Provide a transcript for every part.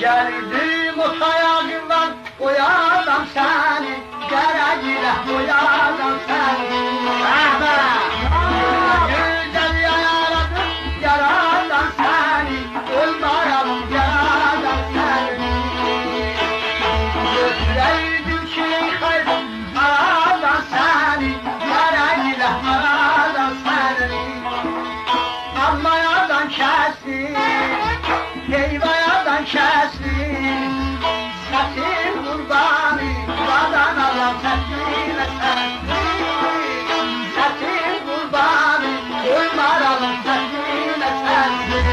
Geldim o ayağından oyadan seni, gele gile oyadan seni. Güzel yaradım yaradan seni, ölmayalım yaradan seni. Götüreydim şeyhaydım aradan seni, gele gile aradan seni. Almayadan kestim, heyvayadan kestim. Satin kurbanı, badan alan satine sensin. Satin kurbanı, ölmar alan satine sensin.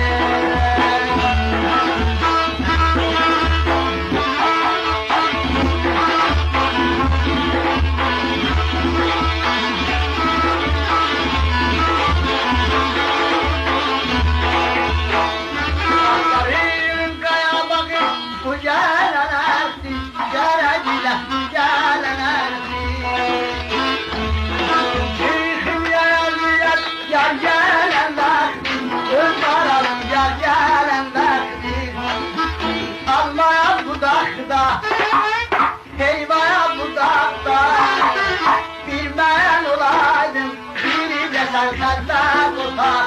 Heyvaya budakta bilmeyen olaydım, biri de sen kalpten tutar.